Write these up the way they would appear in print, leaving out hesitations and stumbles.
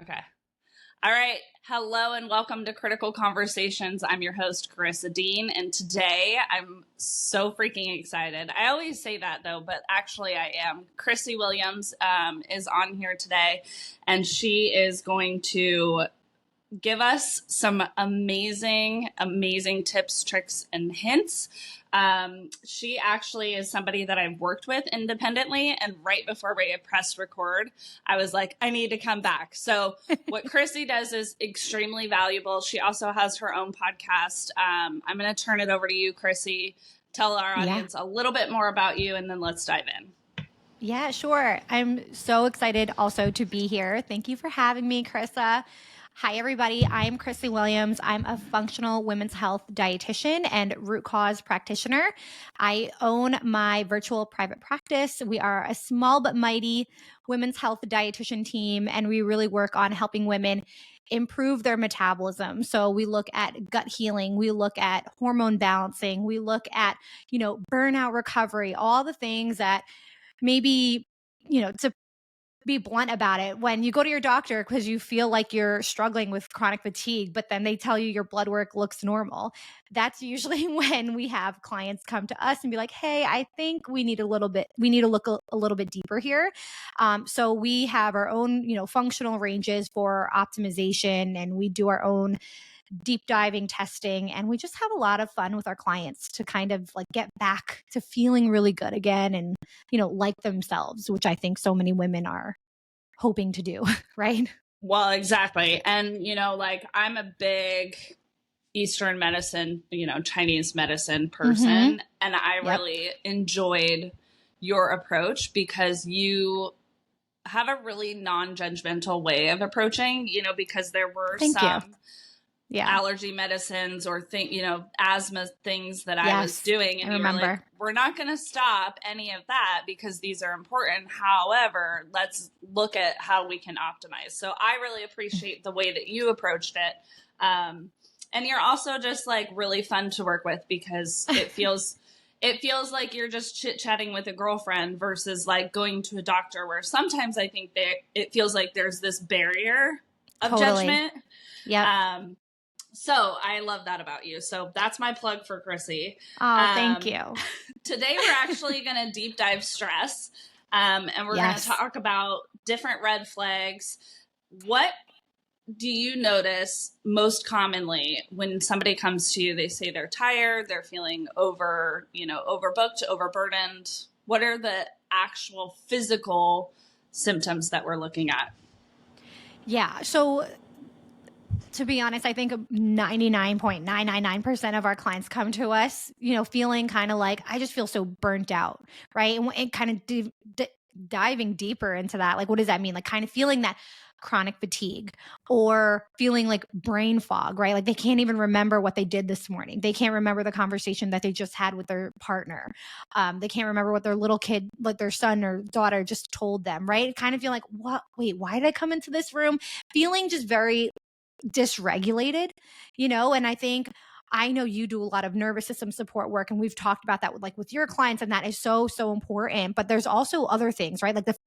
Okay. All right. Hello and welcome to Critical Conversations. I'm your host, Karissa Dean, and today I'm so freaking excited. I always say that though, but actually I am. Chrissy Williams is on here today, and she is going to give us some amazing, amazing tips, tricks, and hints. She actually is somebody that I've worked with independently. And right before we pressed record, I was like, I need to come back. So what Chrissy does is extremely valuable. She also has her own podcast. I'm going to turn it over to you, Chrissy. Tell our audience a little bit more about you, and then let's dive in. Yeah, sure. I'm so excited also to be here. Thank you for having me, Karissa. Hi, everybody. I'm Chrissy Williams. I'm a functional women's health dietitian and root cause practitioner. I own my virtual private practice. We are a small but mighty women's health dietitian team, and we really work on helping women improve their metabolism. So we look at gut healing, we look at hormone balancing, we look at, burnout recovery, all the things that maybe, to be blunt about it, when you go to your doctor because you feel like you're struggling with chronic fatigue, but then they tell you your blood work looks normal, that's usually when we have clients come to us and be like, hey, I think we need to look a little bit deeper here. So we have our own, functional ranges for optimization, and we do our own deep diving testing, and we just have a lot of fun with our clients to kind of like get back to feeling really good again and, like themselves, which I think so many women are hoping to do, right? Well, exactly. And, I'm a big Eastern medicine, Chinese medicine person. And I really enjoyed your approach because you have a really non-judgmental way of approaching, because there were some allergy medicines or asthma things that I was doing. And you were like, we're not going to stop any of that because these are important. However, let's look at how we can optimize. So I really appreciate the way that you approached it. And you're also just like really fun to work with because it feels like you're just chit-chatting with a girlfriend versus like going to a doctor, where sometimes I think it feels like there's this barrier of judgment. Yeah. So I love that about you. So that's my plug for Chrissy. Oh, thank you. Today we're actually going to deep dive stress, and we're going to talk about different red flags. What do you notice most commonly when somebody comes to you? They say they're tired, they're feeling overbooked, overburdened. What are the actual physical symptoms that we're looking at? Yeah. So to be honest, I think 99.999% of our clients come to us, feeling kind of like, I just feel so burnt out, right? And kind of diving deeper into that. Like, what does that mean? Like kind of feeling that chronic fatigue or feeling like brain fog, right? Like they can't even remember what they did this morning. They can't remember the conversation that they just had with their partner. They can't remember what their little kid, like their son or daughter just told them, right? Kind of feel like, what? Wait, why did I come into this room? Feeling just very dysregulated, and I know you do a lot of nervous system support work, and we've talked about that with your clients, and that is so important. But there's also other things, right? Like the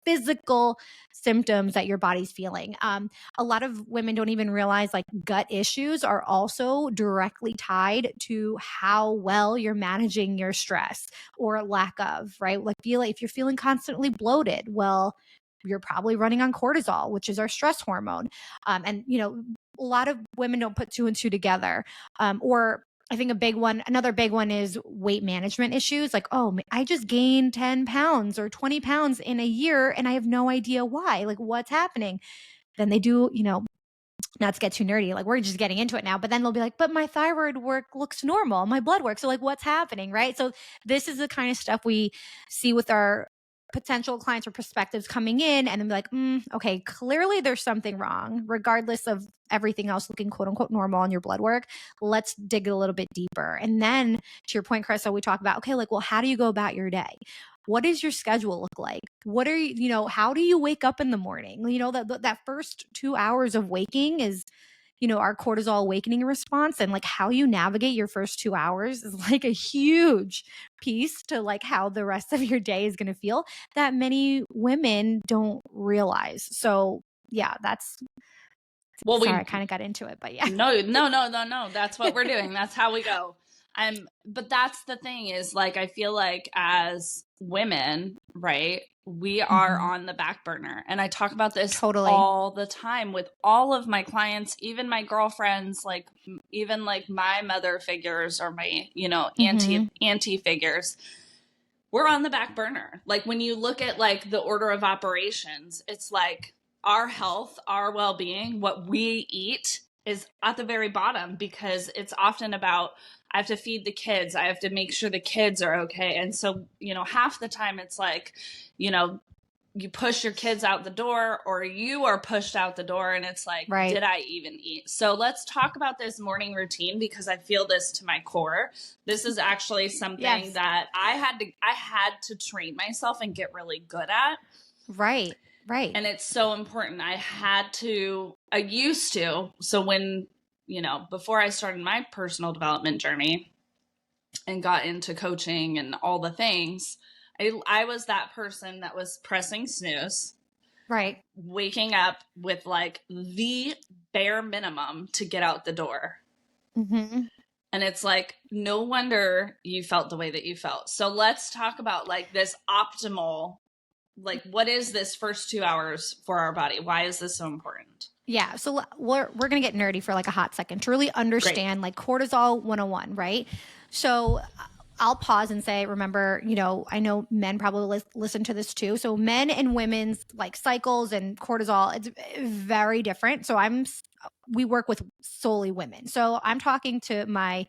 physical symptoms that your body's feeling. A lot of women don't even realize like gut issues are also directly tied to how well you're managing your stress or lack of, right? Like if you're feeling constantly bloated, well, you're probably running on cortisol, which is our stress hormone. And, a lot of women don't put two and two together. Or I think another big one is weight management issues. Like, oh, I just gained 10 pounds or 20 pounds in a year and I have no idea why. Like, what's happening? Then they do, not to get too nerdy, like we're just getting into it now, but then they'll be like, but my thyroid work looks normal, my blood work. So like, what's happening, right? So this is the kind of stuff we see with our potential clients or prospectives coming in, and then be like, okay, clearly there's something wrong, regardless of everything else looking quote unquote normal on your blood work. Let's dig a little bit deeper. And then to your point, Karissa, we talk about, okay, like, well, how do you go about your day? What does your schedule look like? What are you, how do you wake up in the morning? That first 2 hours of waking is, our cortisol awakening response, and like how you navigate your first 2 hours is like a huge piece to like how the rest of your day is going to feel that many women don't realize. So yeah, that's, Well, sorry, I kind of got into it, but yeah. No. That's what we're doing. That's how we go. But that's the thing is, like, I feel like as women, right, we are on the back burner. And I talk about this Totally. all the time with all of my clients, even my girlfriends, like even like my mother figures or my, auntie figures. We're on the back burner. Like when you look at like the order of operations, it's like our health, our well-being, what we eat is at the very bottom, because it's often about, I have to feed the kids, I have to make sure the kids are okay. And so, half the time it's like, you push your kids out the door or you are pushed out the door, and it's like, Right. did I even eat? So let's talk about this morning routine, because I feel this to my core. This is actually something that I had to train myself and get really good at. Right. And it's so important. I used to. So when, before I started my personal development journey and got into coaching and all the things, I was that person that was pressing snooze. Right. Waking up with like the bare minimum to get out the door. And it's like, no wonder you felt the way that you felt. So let's talk about like this optimal, like, what is this first 2 hours for our body? Why is this so important? Yeah. So we're going to get nerdy for like a hot second to really understand like cortisol 101, right? So I'll pause and say, remember, I know men probably listen to this too. So men and women's like cycles and cortisol, it's very different. So we work with solely women. So I'm talking to my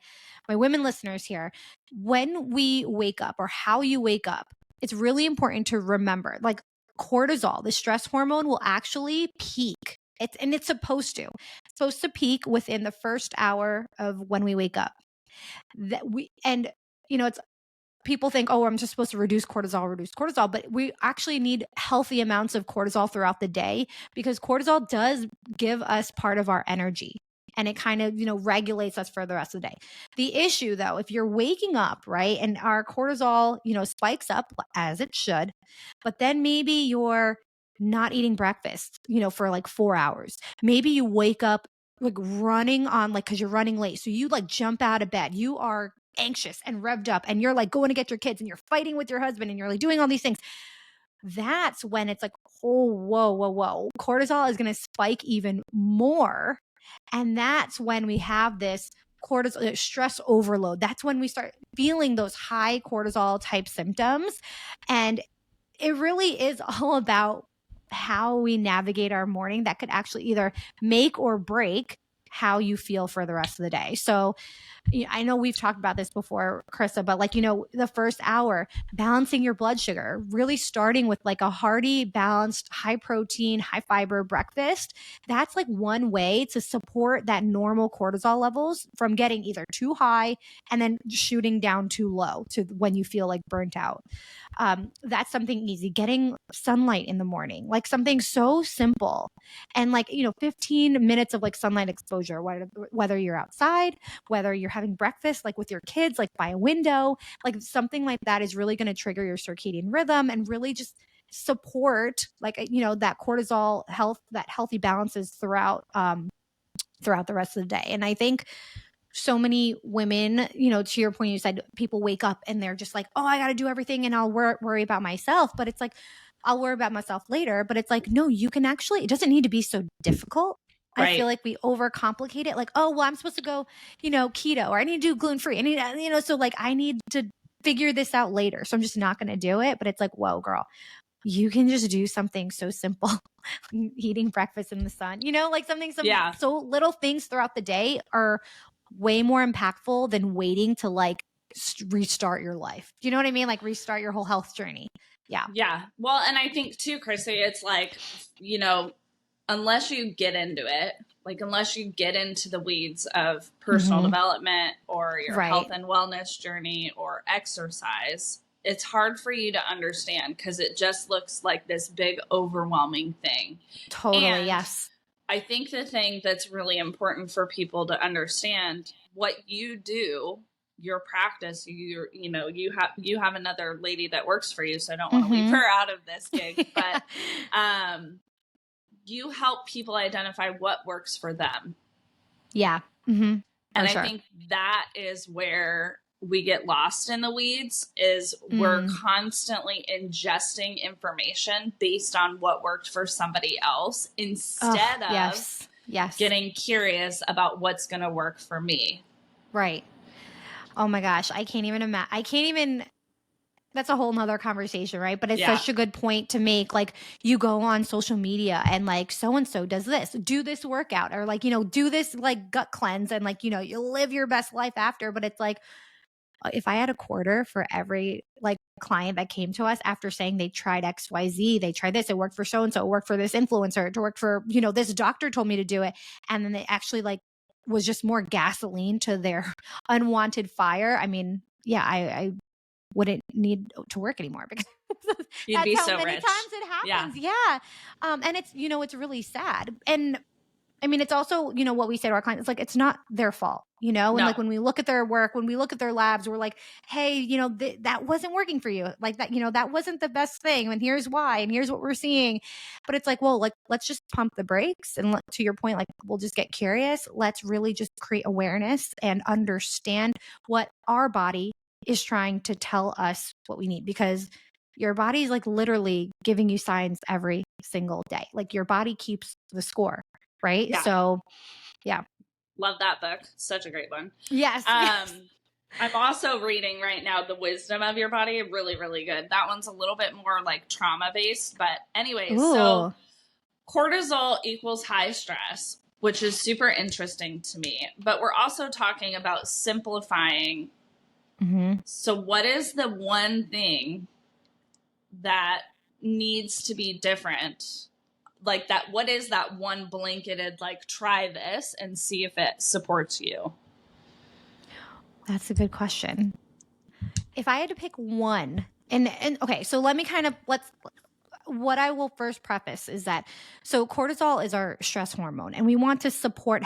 women listeners here. When we wake up, or how you wake up, it's really important to remember, like, cortisol, the stress hormone, will actually peak. It's supposed to. It's supposed to peak within the first hour of when we wake up. It's, people think, oh, I'm just supposed to reduce cortisol, but we actually need healthy amounts of cortisol throughout the day, because cortisol does give us part of our energy, and it kind of, regulates us for the rest of the day. The issue though, if you're waking up, right, and our cortisol, spikes up as it should, but then maybe you're not eating breakfast, for like 4 hours. Maybe you wake up like running on, like, cause you're running late. So you like jump out of bed, you are anxious and revved up, and you're like going to get your kids, and you're fighting with your husband, and you're like doing all these things. That's when it's like, oh, whoa. Cortisol is going to spike even more. And that's when we have this cortisol stress overload. That's when we start feeling those high cortisol type symptoms. And it really is all about how we navigate our morning that could actually either make or break how you feel for the rest of the day. So I know we've talked about this before, Karissa, but like, the first hour, balancing your blood sugar, really starting with like a hearty, balanced, high protein, high fiber breakfast. That's like one way to support that normal cortisol levels from getting either too high and then shooting down too low to when you feel like burnt out. That's something easy. Getting sunlight in the morning, like something so simple. And like, 15 minutes of like sunlight exposure, whether you're outside, whether you're having breakfast like with your kids, like by a window, like something like that is really going to trigger your circadian rhythm and really just support like, that cortisol health, that healthy balances throughout the rest of the day. And I think so many women, to your point, you said people wake up and they're just like, oh, I got to do everything and I'll worry about myself. But it's like, I'll worry about myself later. But it's like, no, you can actually, it doesn't need to be so difficult. Right. I feel like we overcomplicate it. Like, oh, well, I'm supposed to go, keto, or I need to do gluten-free. I need, so like, I need to figure this out later. So I'm just not going to do it. But it's like, whoa, girl, you can just do something so simple, eating breakfast in the sun, like so little things throughout the day are way more impactful than waiting to like restart your life. Do you know what I mean? Like restart your whole health journey. Yeah. Yeah. Well, and I think too, Chrissy, it's like, unless you get into it, like unless you get into the weeds of personal development or your health and wellness journey or exercise, it's hard for you to understand because it just looks like this big overwhelming thing. Totally. And yes. I think the thing that's really important for people to understand, what you do, your practice, you have another lady that works for you, so I don't want to leave her out of this gig, but you help people identify what works for them. Yeah. Mm-hmm. And I think that is where we get lost in the weeds, is we're constantly ingesting information based on what worked for somebody else instead of getting curious about what's going to work for me. Right. Oh my gosh. I can't even that's a whole nother conversation, right? But it's such a good point to make. Like, you go on social media and like, so-and-so does this, do this workout, or like, do this like gut cleanse, and like, you'll live your best life after. But it's like, if I had a quarter for every like client that came to us after saying they tried XYZ, they tried this, it worked for so-and-so, it worked for this influencer, it worked for, this doctor told me to do it. And then they actually like was just more gasoline to their unwanted fire. I mean, yeah, I wouldn't need to work anymore, because You'd be that's how so many rich. times it happens. Yeah. And it's, it's really sad. And I mean, it's also, what we say to our clients, it's like, it's not their fault, and like when we look at their work, when we look at their labs, we're like, hey, that wasn't working for you. Like that, that wasn't the best thing. And here's why, and here's what we're seeing. But it's like, well, like, let's just pump the brakes. And to your point, like, we'll just get curious. Let's really just create awareness and understand what our body is trying to tell us what we need, because your body is like literally giving you signs every single day. Like, your body keeps the score, right? Yeah. So, yeah. Love that book. Such a great one. Yes. I'm also reading right now The Wisdom of Your Body. Really, really good. That one's a little bit more like trauma based, but anyways, so cortisol equals high stress, which is super interesting to me. But we're also talking about simplifying. So what is the one thing that needs to be different? Like that, what is that one blanketed, like, try this and see if it supports you? That's a good question. If I had to pick one, and okay, so let me what I will first preface is that, so cortisol is our stress hormone, and we want to support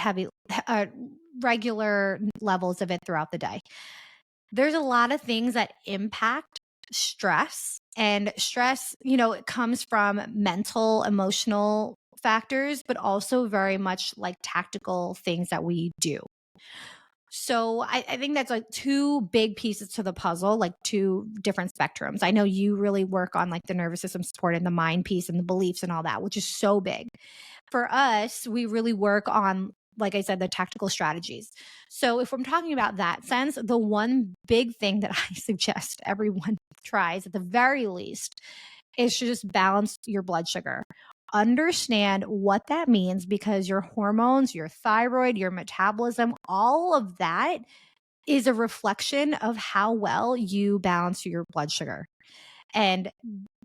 regular levels of it throughout the day. There's a lot of things that impact stress, and stress, it comes from mental, emotional factors, but also very much like tactical things that we do. So I think that's like two big pieces to the puzzle, like two different spectrums. I know you really work on like the nervous system support and the mind piece and the beliefs and all that, which is so big. For us, we really work on, like I said, the tactical strategies. So if I'm talking about that sense, the one big thing that I suggest everyone tries at the very least is to just balance your blood sugar. Understand what that means, because your hormones, your thyroid, your metabolism, all of that is a reflection of how well you balance your blood sugar. And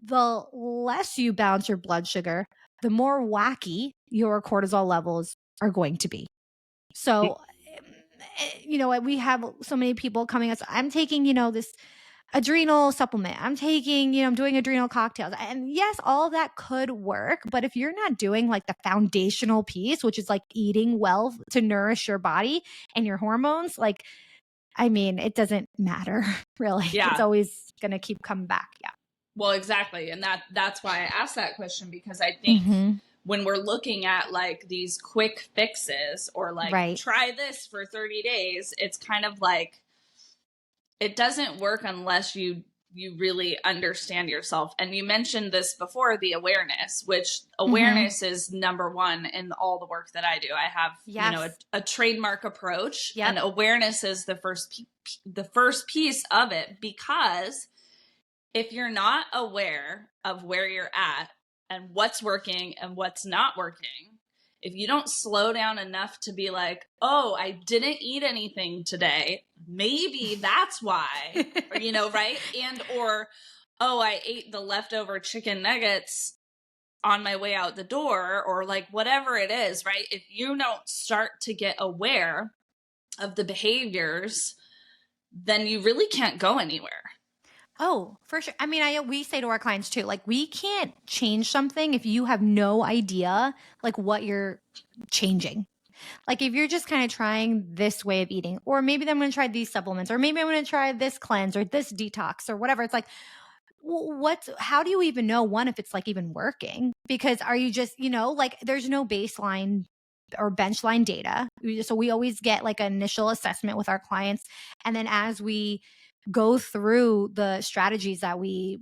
the less you balance your blood sugar, the more wacky your cortisol levels are going to be. So, we have so many people coming us, I'm taking, this adrenal supplement, I'm taking, I'm doing adrenal cocktails. And yes, all that could work. But if you're not doing like the foundational piece, which is like eating well to nourish your body and your hormones, like, I mean, it doesn't matter really. Yeah. It's always going to keep coming back. Yeah. Well, exactly. And that's why I asked that question, because I think when we're looking at like these quick fixes, or like try this for 30 days, it's kind of like, it doesn't work unless you really understand yourself. And you mentioned this before, the awareness, which awareness is number one in all the work that I do. I have, a trademark approach, and awareness is the first piece of it, because if you're not aware of where you're at and what's working and what's not working, if you don't slow down enough to be like, oh, I didn't eat anything today, maybe that's why, right? And, or, oh, I ate the leftover chicken nuggets on my way out the door, or like whatever it is, right? If you don't start to get aware of the behaviors, then you really can't go anywhere. Oh, for sure. I mean, we say to our clients too, like, we can't change something if you have no idea like what you're changing. Like, if you're just kind of trying this way of eating, or maybe I'm going to try these supplements, or maybe I'm going to try this cleanse or this detox or whatever. It's like, how do you even know, one, if it's like even working? Because are you just, like there's no baseline or benchline data. So we always get like an initial assessment with our clients. And then as we go through the strategies that we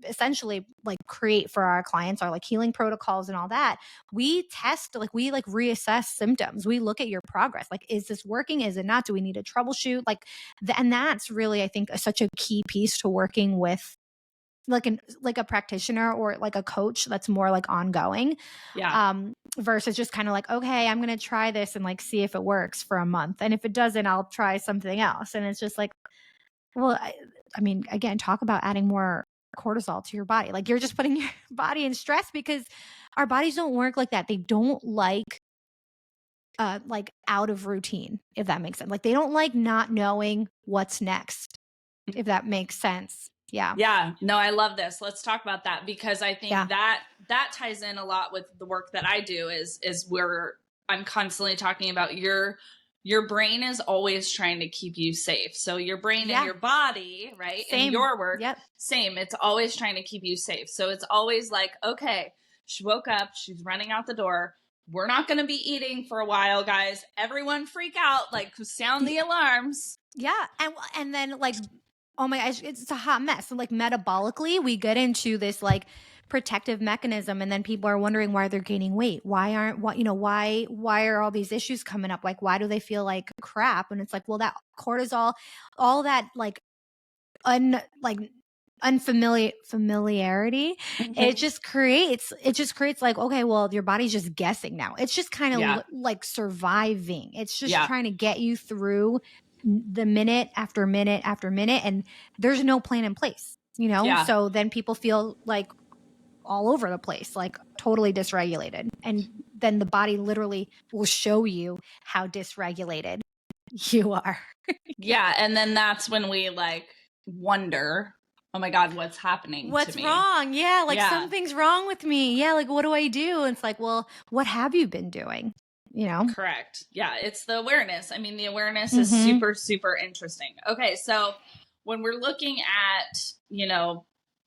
essentially like create for our clients, our like healing protocols and all that, we test, like we like reassess symptoms. We look at your progress. Like, is this working? Is it not? Do we need to troubleshoot? Like, and that's really, I think, such a key piece to working with like a practitioner or like a coach that's more like ongoing. Yeah. Versus just kind of like, okay, I'm going to try this and like see if it works for a month. And if it doesn't, I'll try something else. And it's just like, well, I mean, again, talk about adding more cortisol to your body. Like, you're just putting your body in stress, because our bodies don't work like that. They don't like out of routine, if that makes sense. Like, they don't like not knowing what's next, if that makes sense. Yeah. Yeah. No, I love this. Let's talk about that, because I think that ties in a lot with the work that I do is where I'm constantly talking about your brain is always trying to keep you safe. So your brain and your body, right? Same. In your work, Yep. Same. It's always trying to keep you safe. So it's always like, okay, she woke up, she's running out the door. We're not going to be eating for a while, guys. Everyone freak out, like sound the alarms. Yeah. And then like, oh my gosh, it's a hot mess. So like metabolically, we get into this like protective mechanism, and then people are wondering why they're gaining weight. Why are all these issues coming up? Like, why do they feel like crap? And it's like, well, that cortisol, all that like familiarity, it just creates like, okay, well, your body's just guessing now. It's just kind of like surviving. It's just trying to get you through the minute after minute after minute, and there's no plan in place, so then people feel like all over the place, like totally dysregulated, and then the body literally will show you how dysregulated you are. Yeah, and then that's when we like wonder, oh my God, what's happening what's to me? wrong? Something's wrong with me. Like, what do I do? And it's like, well, what have you been doing? Correct. Yeah, it's the awareness. I mean, the awareness is super, super interesting. Okay, so when we're looking at, a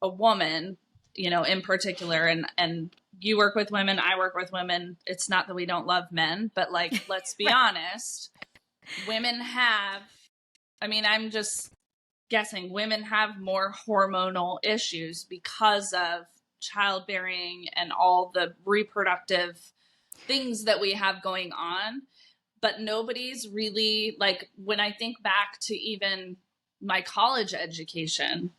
woman, in particular, and you work with women, I work with women. It's not that we don't love men, but like, let's be honest, women have, I'm just guessing, women have more hormonal issues because of childbearing and all the reproductive things that we have going on. But nobody's really, like, when I think back to even my college education,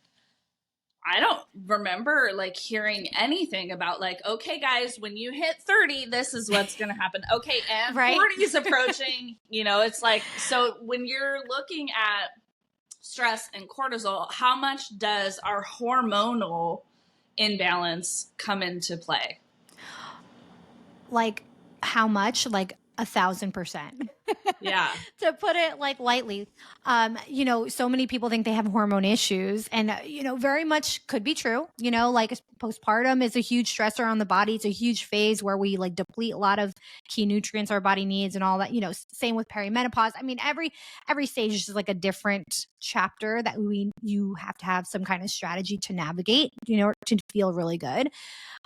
I don't remember like hearing anything about like, okay, guys, when you hit 30, this is what's going to happen. Okay. And 40 is approaching, it's like, so when you're looking at stress and cortisol, how much does our hormonal imbalance come into play? Like, how much? Like 1,000%. Yeah. To put it like lightly, so many people think they have hormone issues, and, very much could be true. Like postpartum is a huge stressor on the body. It's a huge phase where we like deplete a lot of key nutrients our body needs and all that, same with perimenopause. Every stage is just like a different chapter that you have to have some kind of strategy to navigate, to feel really good.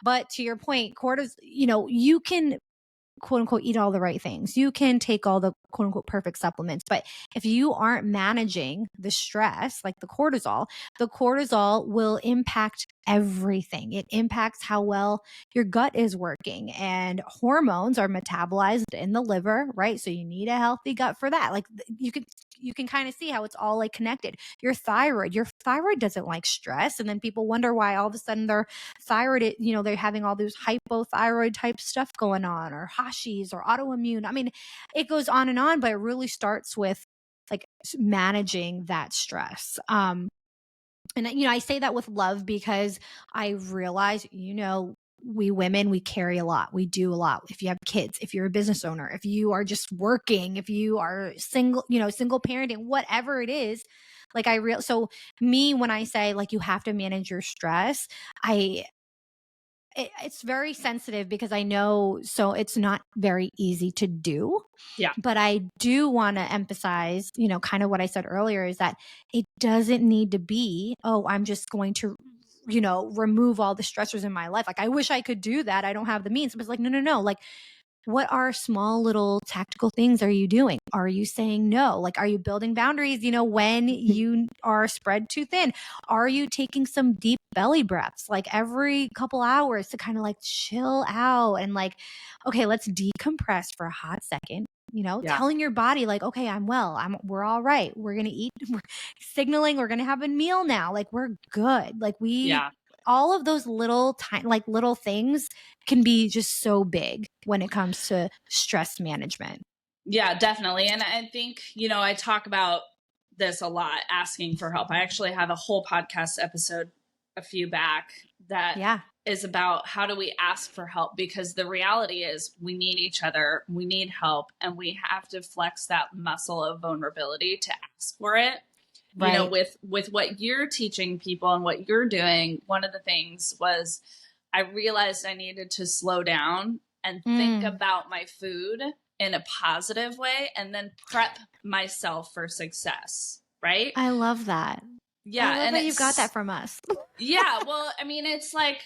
But to your point, cortisol, you can quote unquote eat all the right things. You can take all the quote unquote perfect supplements. But if you aren't managing the stress, like the cortisol will impact everything. It impacts how well your gut is working, and hormones are metabolized in the liver, right? So you need a healthy gut for that. Like you can kind of see how it's all like connected. Your thyroid doesn't like stress. And then people wonder why all of a sudden their thyroid, they're having all this hypothyroid type stuff going on, or Hashis, or autoimmune. It goes on and on, but it really starts with like managing that stress. And I say that with love, because I realize, we women, we carry a lot. We do a lot. If you have kids, if you're a business owner, if you are just working, if you are single, single parenting, whatever it is, like so me, when I say like, you have to manage your stress, it's very sensitive, because I know, so it's not very easy to do. Yeah. But I do want to emphasize, kind of what I said earlier, is that it doesn't need to be, oh, I'm just going to remove all the stressors in my life. Like, I wish I could do that. I don't have the means. But it's like, no. Like, what are small little tactical things are you doing? Are you saying no? Like, are you building boundaries, when you are spread too thin? Are you taking some deep belly breaths, like every couple hours, to kind of like chill out and like, okay, let's decompress for a hot second. Telling your body like, okay, I'm well, we're all right. We're going to eat, we're signaling we're going to have a meal now. Like, we're good. Like, all of those little little things can be just so big when it comes to stress management. Yeah, definitely. And I think, I talk about this a lot, asking for help. I actually have a whole podcast episode a few back that is about how do we ask for help, because the reality is we need each other, we need help, and we have to flex that muscle of vulnerability to ask for it. Right. With what you're teaching people and what you're doing, one of the things was I realized I needed to slow down and think about my food in a positive way and then prep myself for success. Right. I love that. Yeah. I love that you got that from us. Yeah. Well, I mean, it's like,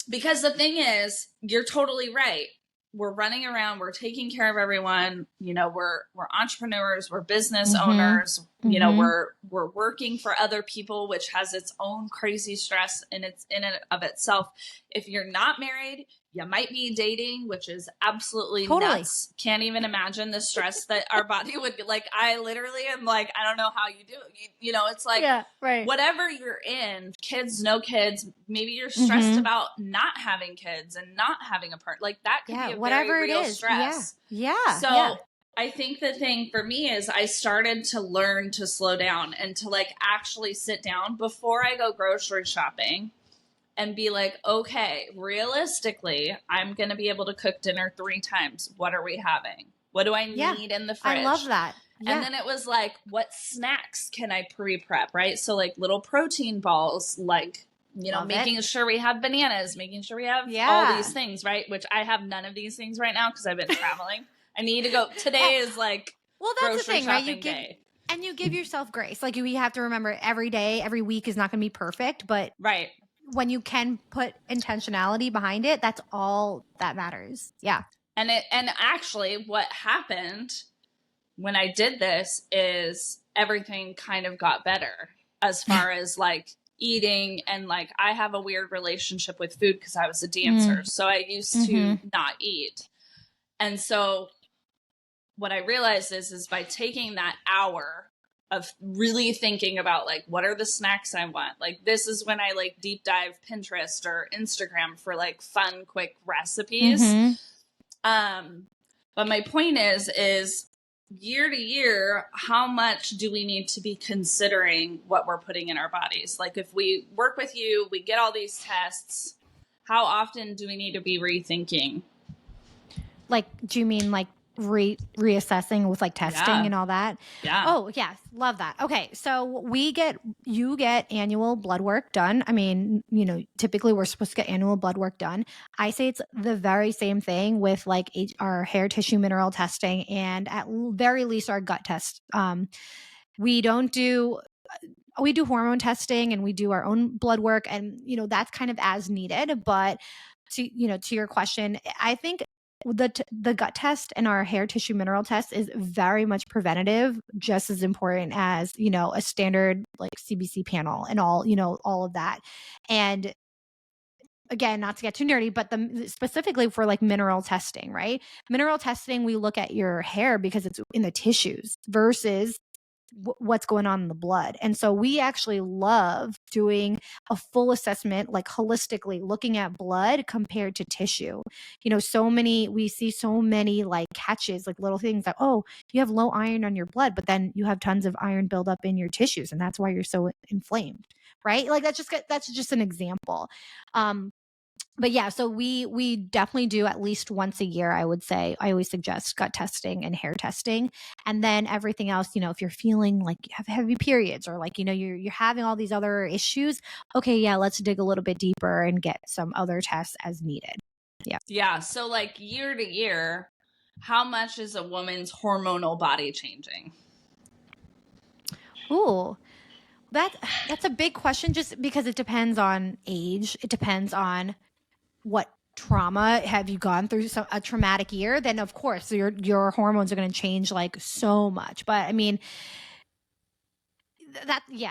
because the thing is, you're totally right. We're running around, we're taking care of everyone, we're entrepreneurs, we're business owners, we're working for other people, which has its own crazy stress in and of itself. If you're not married, you might be dating, which is absolutely nuts. Can't even imagine the stress that our body would be like. I literally am like, I don't know how you do it. It's like, whatever you're in, kids, no kids, maybe you're stressed about not having kids and not having a partner. Like, that could be a whatever very real it is. stress. So I think the thing for me is I started to learn to slow down and to like actually sit down before I go grocery shopping and be like, okay, realistically, I'm going to be able to cook dinner 3 times. What are we having? What do I need in the fridge? I love that. Yeah. And then it was like, what snacks can I pre-prep, right? So like little protein balls, like, making sure we have bananas, making sure we have all these things, right? Which I have none of these things right now because I've been traveling. I need to go. Today is like that's the thing, right? You You give yourself grace. Like, we have to remember every day, every week is not going to be perfect, but when you can put intentionality behind it, that's all that matters. Yeah. And actually what happened when I did this is everything kind of got better as far as like eating, and like I have a weird relationship with food because I was a dancer. So I used to not eat. And so what I realized is by taking that hour of really thinking about like, what are the snacks I want? Like, this is when I like deep dive Pinterest or Instagram for like fun, quick recipes. But my point is year to year, how much do we need to be considering what we're putting in our bodies? Like, if we work with you, we get all these tests, how often do we need to be rethinking? Like, do you mean like reassessing with like testing and all that? Yeah. Oh, yes. Love that. Okay. So you get annual blood work done. I mean, typically we're supposed to get annual blood work done. I say it's the very same thing with like our hair tissue mineral testing and at very least our gut test. We do hormone testing and we do our own blood work, and that's kind of as needed. But to your question, I think the gut test and our hair tissue mineral test is very much preventative, just as important as a standard like CBC panel and all of that. And again, not to get too nerdy, but specifically for like mineral testing, right? Mineral testing, we look at your hair because it's in the tissues versus what's going on in the blood. And so we actually love doing a full assessment, like holistically looking at blood compared to tissue. We see so many like catches, like little things that, oh, you have low iron on your blood, but then you have tons of iron buildup in your tissues. And that's why you're so inflamed, right? Like that's just an example. But yeah, so we definitely do at least once a year, I would say. I always suggest gut testing and hair testing. And then everything else, if you're feeling like you have heavy periods or like, you're having all these other issues, okay, yeah, let's dig a little bit deeper and get some other tests as needed. Yeah. Yeah. So like year to year, how much is a woman's hormonal body changing? Ooh. That's a big question, just because it depends on age. It depends on what trauma have you gone through, a traumatic year. Then of course your hormones are going to change like so much. But I mean,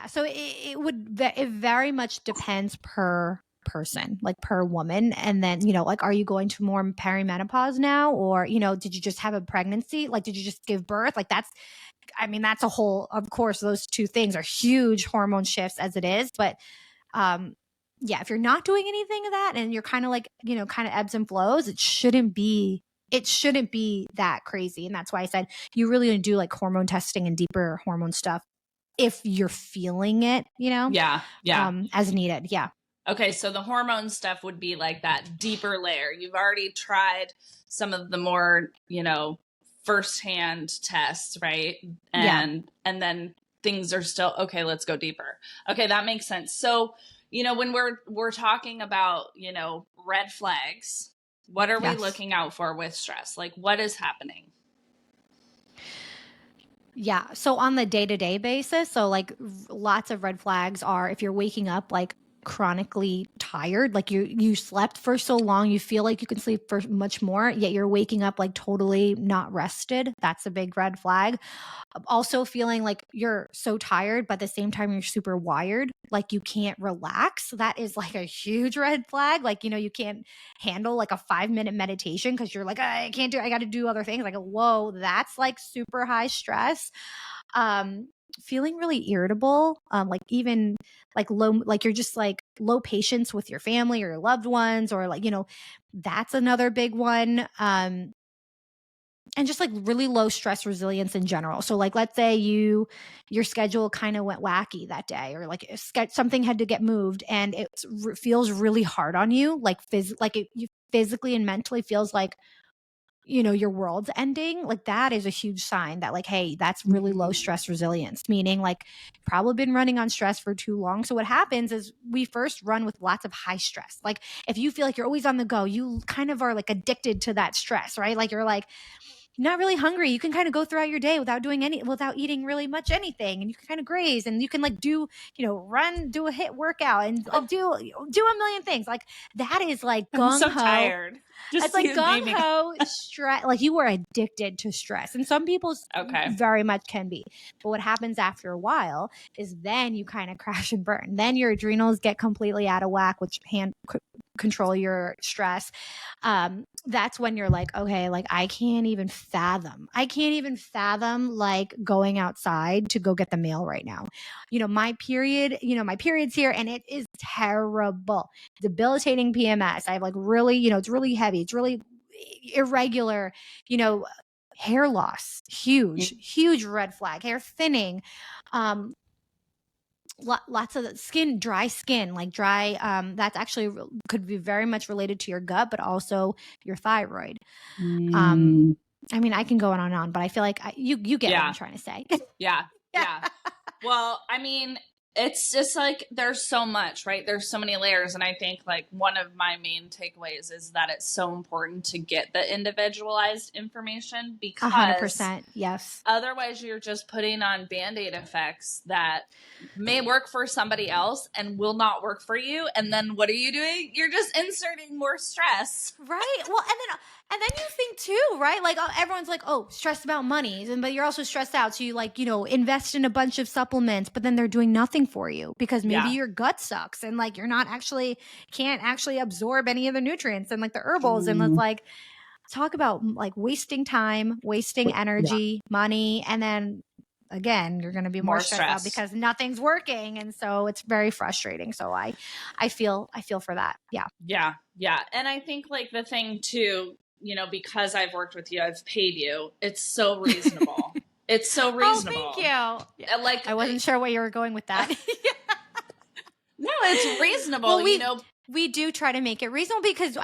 so it very much depends per person, like per woman. And then, like, are you going to more perimenopause now, or did you just have a pregnancy, like did you just give birth? Like that's a whole, of course those two things are huge hormone shifts as it is. But if you're not doing anything of that and you're kind of like kind of ebbs and flows, it shouldn't be that crazy. And that's why I said you really want to do like hormone testing and deeper hormone stuff if you're feeling it, as needed. Yeah. Okay. So the hormone stuff would be like that deeper layer. You've already tried some of the more, firsthand tests, right? And then things are still, okay, let's go deeper. Okay. That makes sense. So, when we're talking about, red flags, what are we looking out for with stress? Like what is happening? Yeah. So on the day-to-day basis, so like lots of red flags are if you're waking up like chronically tired, like you slept for so long, you feel like you can sleep for much more, yet you're waking up like totally not rested. That's a big red flag. Also feeling like you're so tired, but at the same time you're super wired, like you can't relax. That is like a huge red flag. Like, you can't handle like a 5-minute meditation because you're like, I can't do it. I got to do other things. Like, whoa, that's like super high stress. Feeling really irritable, like even like low, like you're just like low patience with your family or your loved ones, or like, that's another big one. And just like really low stress resilience in general. So like, let's say your schedule kind of went wacky that day, or like something had to get moved and it feels really hard on you. Like you physically and mentally feels like, your world's ending. Like that is a huge sign that like, hey, that's really low stress resilience, meaning like probably been running on stress for too long. So what happens is we first run with lots of high stress. Like if you feel like you're always on the go, you kind of are like addicted to that stress, right? Like you're like, not really hungry. You can kind of go throughout your day without eating really much anything. And you can kind of graze and you can like do, run, do a HIIT workout and do a million things. Like that is like gung-ho. I'm so tired. It's like gung-ho stress. Like you are addicted to stress. And some people very much can be. But what happens after a while is then you kind of crash and burn. Then your adrenals get completely out of whack, which control your stress. That's when you're like, okay, like I can't even fathom like going outside to go get the mail right now. My period's here and it is terrible. Debilitating PMS. I have like really, it's really heavy. It's really irregular, hair loss, huge red flag, hair thinning, lots of dry skin, like dry, that's actually could be very much related to your gut, but also your thyroid. I can go on and on, but I feel like you get what I'm trying to say. Yeah. Well, it's just like there's so much, right? There's so many layers. And I think like one of my main takeaways is that it's so important to get the individualized information, because 100%. Yes. Otherwise you're just putting on Band-Aid effects that may work for somebody else and will not work for you. And then what are you doing? You're just inserting more stress. Right. Well, and then you think too, right? Like everyone's like, oh, stressed about money, but you're also stressed out. So you like, invest in a bunch of supplements, but then they're doing nothing for you because maybe your gut sucks and like you're can't actually absorb any of the nutrients and like the herbals. And it's like, talk about like wasting time, wasting energy, money. And then again, you're going to be more stressed out because nothing's working. And so it's very frustrating. So I feel for that. Yeah. Yeah. Yeah. And I think like the thing too, because I've worked with you, I've paid you. It's so reasonable. It's so reasonable. Oh, thank you. Like I wasn't sure where you were going with that. No, it's reasonable. Well, we do try to make it reasonable because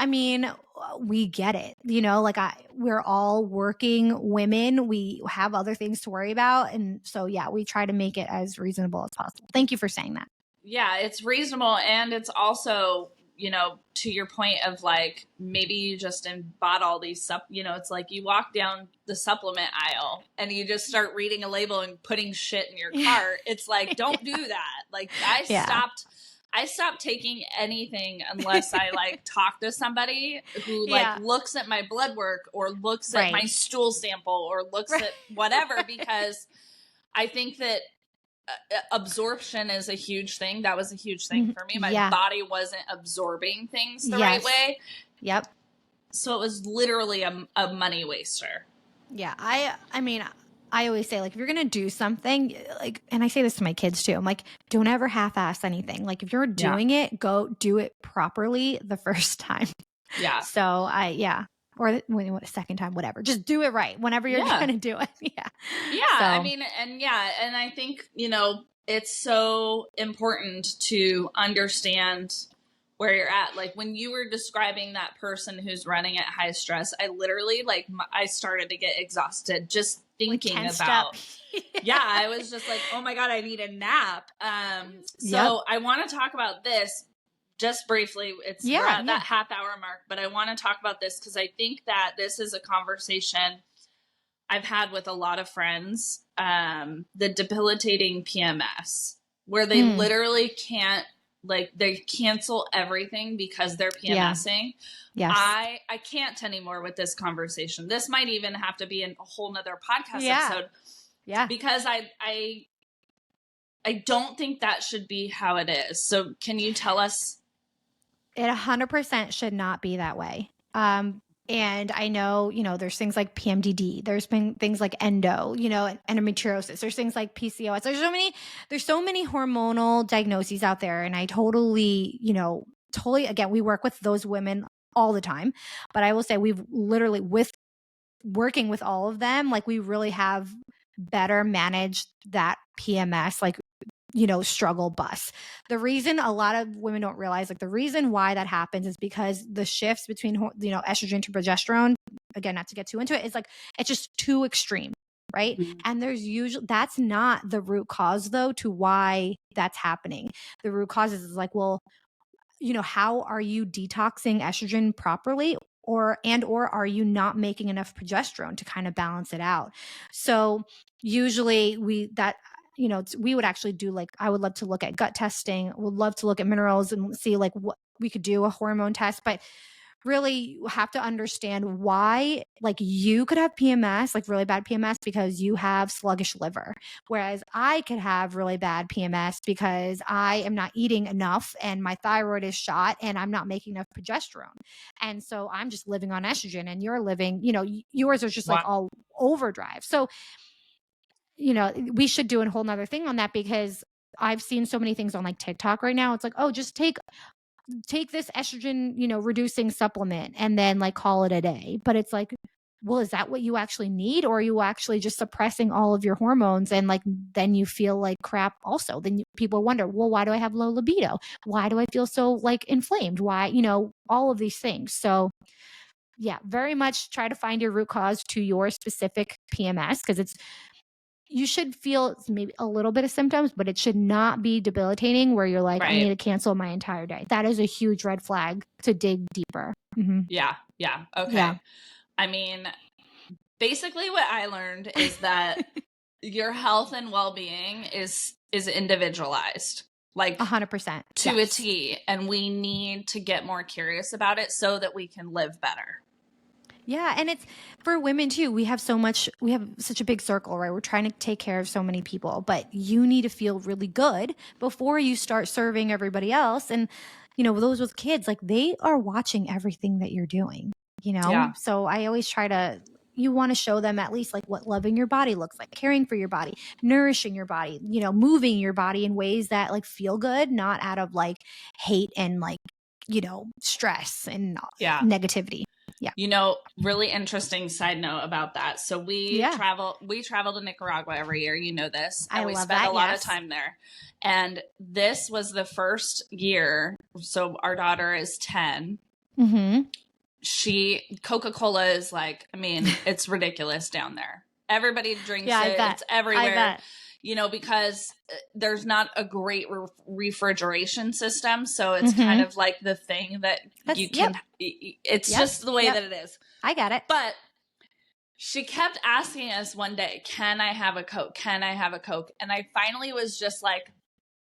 we get it. We're all working women. We have other things to worry about, and so we try to make it as reasonable as possible. Thank you for saying that. Yeah, it's reasonable, and it's also you know, to your point of like, maybe you just bought all these you know, it's like you walk down the supplement aisle and you just start reading a label and putting shit in your cart. It's like, don't do that. Like I stopped taking anything unless I like talk to somebody who like looks at my blood work or looks at my stool sample or looks at whatever, because I think that absorption is a huge thing. That was a huge thing for me. My body wasn't absorbing things the right way. Yep. So it was literally a money waster. Yeah. I mean, I always say, like, if you're going to do something, like, and I say this to my kids too, I'm like, don't ever half-ass anything. Like, if you're doing it, go do it properly the first time. Yeah. So or a second time, whatever. Just do it right whenever you're going to do it. Yeah. So. I mean, and I think, you know, it's so important to understand where you're at. Like when you were describing that person who's running at high stress, I literally like, I started to get exhausted just thinking about, I was just like, oh my God, I need a nap. So I want to talk about this just briefly. We're at that half hour mark, but I want to talk about this because I think that this is a conversation I've had with a lot of friends, the debilitating PMS, where they literally can't, like, they cancel everything because they're PMSing. Yes. I can't anymore with this conversation. This might even have to be a whole nother podcast episode. Yeah. Because I don't think that should be how it is. So can you tell us? It 100% should not be that way. And I know, you know, there's things like PMDD, there's been things like endo, you know, endometriosis, there's things like PCOS. There's so many hormonal diagnoses out there. And I totally, again, we work with those women all the time, but I will say we've literally working with all of them, like we really have better managed that PMS, like, struggle bus. The reason a lot of women don't realize, like the reason why that happens is because the shifts between, estrogen to progesterone, again, not to get too into it, is like, it's just too extreme. Right. Mm-hmm. And that's not the root cause though, to why that's happening. The root cause is like, well, how are you detoxing estrogen properly? Or are you not making enough progesterone to kind of balance it out? So usually we would actually do, like, I would love to look at gut testing, would love to look at minerals and see like what we could do, a hormone test, but really you have to understand why, like, you could have PMS, like really bad PMS because you have sluggish liver. Whereas I could have really bad PMS because I am not eating enough and my thyroid is shot and I'm not making enough progesterone. And so I'm just living on estrogen and you're living, yours are just like all overdrive. So we should do a whole nother thing on that, because I've seen so many things on like TikTok right now. It's like, oh, just take this estrogen, reducing supplement and then like call it a day. But it's like, well, is that what you actually need? Or are you actually just suppressing all of your hormones? And like, then you feel like crap also. Then people wonder, well, why do I have low libido? Why do I feel so like inflamed? Why, all of these things. So yeah, very much try to find your root cause to your specific PMS, because you should feel maybe a little bit of symptoms, but it should not be debilitating where you're like, I need to cancel my entire day. That is a huge red flag to dig deeper. Mm-hmm. Yeah. Okay. Yeah. I mean, basically what I learned is that your health and well-being is individualized, like 100% to a T. And we need to get more curious about it so that we can live better. Yeah. And it's for women too. We have such a big circle, right? We're trying to take care of so many people, but you need to feel really good before you start serving everybody else. And, those with kids, like they are watching everything that you're doing, Yeah. So I always you want to show them at least like what loving your body looks like, caring for your body, nourishing your body, moving your body in ways that like feel good, not out of like hate and like, stress and negativity. Yeah. Really interesting side note about that. So we travel to Nicaragua every year, this, and we spend a lot of time there. And this was the first year. So our daughter is 10. Mm-hmm. Coca-Cola is like, I mean, it's ridiculous down there. Everybody drinks it. It's everywhere. because there's not a great refrigeration system. So it's kind of like the thing that you can, it's just the way that it is. I got it. But she kept asking us one day, can I have a Coke? Can I have a Coke? And I finally was just like,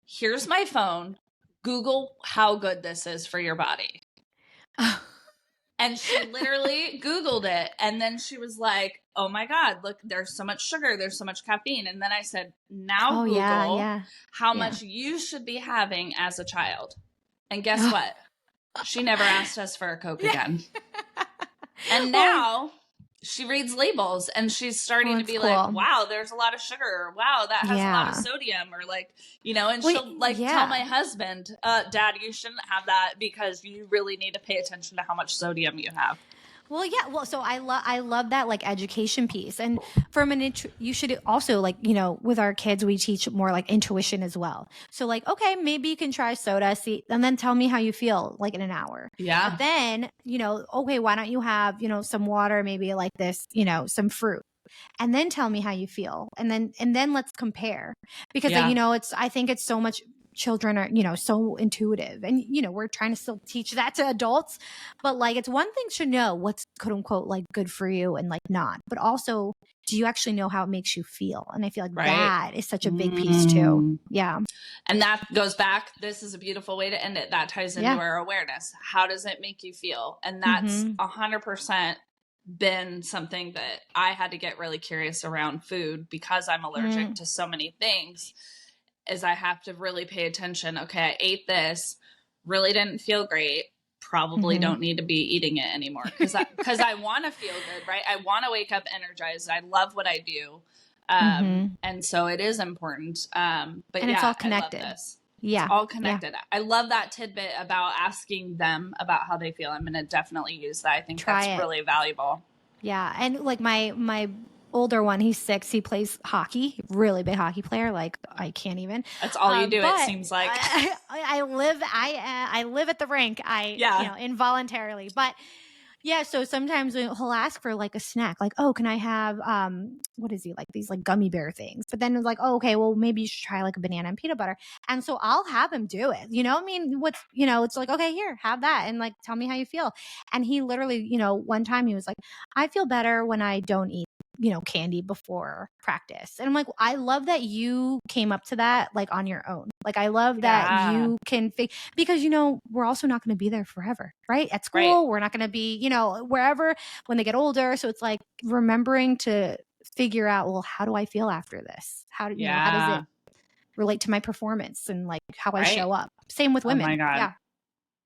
here's my phone. Google how good this is for your body. And she literally Googled it. And then she was like, oh my God, look, there's so much sugar. There's so much caffeine. And then I said, now Google how much you should be having as a child. And guess what? She never asked us for a Coke again. And now she reads labels and she's starting to be like, wow, there's a lot of sugar. Or, wow, that has a lot of sodium. Or like, and she'll tell my husband, Dad, you shouldn't have that because you really need to pay attention to how much sodium you have. Well, yeah. Well, so I love that like education piece. And from you should also like, with our kids, we teach more like intuition as well. So like, okay, maybe you can try soda, see, and then tell me how you feel like in an hour. Yeah. But then, okay, why don't you have, some water, maybe like this, some fruit. And then tell me how you feel. And then let's compare because, I think it's so much. Children are, so intuitive and, we're trying to still teach that to adults, but like, it's one thing to know what's quote unquote, like good for you and like not, but also do you actually know how it makes you feel? And I feel like that is such a big piece too. Yeah. And that goes back. This is a beautiful way to end it. That ties into our awareness. How does it make you feel? And that's 100% been something that I had to get really curious around food because I'm allergic to so many things. Is I have to really pay attention. Okay, I ate this, really didn't feel great. Probably don't need to be eating it anymore because I want to feel good, right? I want to wake up energized. I love what I do, and so it is important. But it's all connected. I love this. Yeah, it's all connected. Yeah. I love that tidbit about asking them about how they feel. I'm going to definitely use that. I think that's really valuable. Yeah, and like my older one, he's 6. He plays hockey, really big hockey player. Like I can't even. That's all you do. It seems like I live at the rink. Involuntarily, but yeah. So sometimes he'll ask for like a snack, like, oh, can I have what is he like these like gummy bear things? But then it's like, oh, okay, well maybe you should try like a banana and peanut butter. And so I'll have him do it. It's like, okay, here, have that, and like tell me how you feel. And he literally, one time he was like, I feel better when I don't eat candy before practice. And I'm like, I love that you came up to that like on your own. Like, I love that you can because, we're also not going to be there forever, right? At school, we're not going to be, wherever when they get older. So it's like remembering to figure out, well, how do I feel after this? How does it relate to my performance and like how I show up? Same with women. Oh my God. Yeah.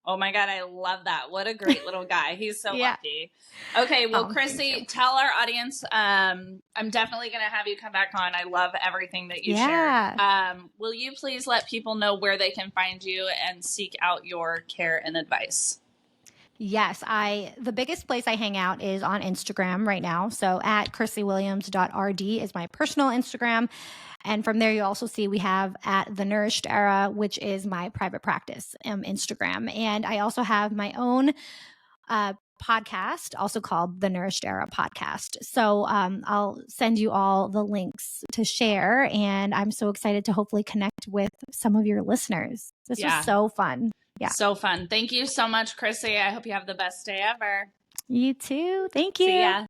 Oh my God, I love that. What a great little guy. He's so lucky. Okay, well, Chrissy, tell our audience, I'm definitely going to have you come back on. I love everything that you share. Will you please let people know where they can find you and seek out your care and advice? Yes, the biggest place I hang out is on Instagram right now. So at chrissywilliams.rd is my personal Instagram. And from there, you also see we have at the Nourished Era, which is my private practice Instagram. And I also have my own podcast, also called the Nourished Era Podcast. So I'll send you all the links to share. And I'm so excited to hopefully connect with some of your listeners. This was so fun. Yeah. So fun. Thank you so much, Chrissy. I hope you have the best day ever. You too. Thank you. See ya.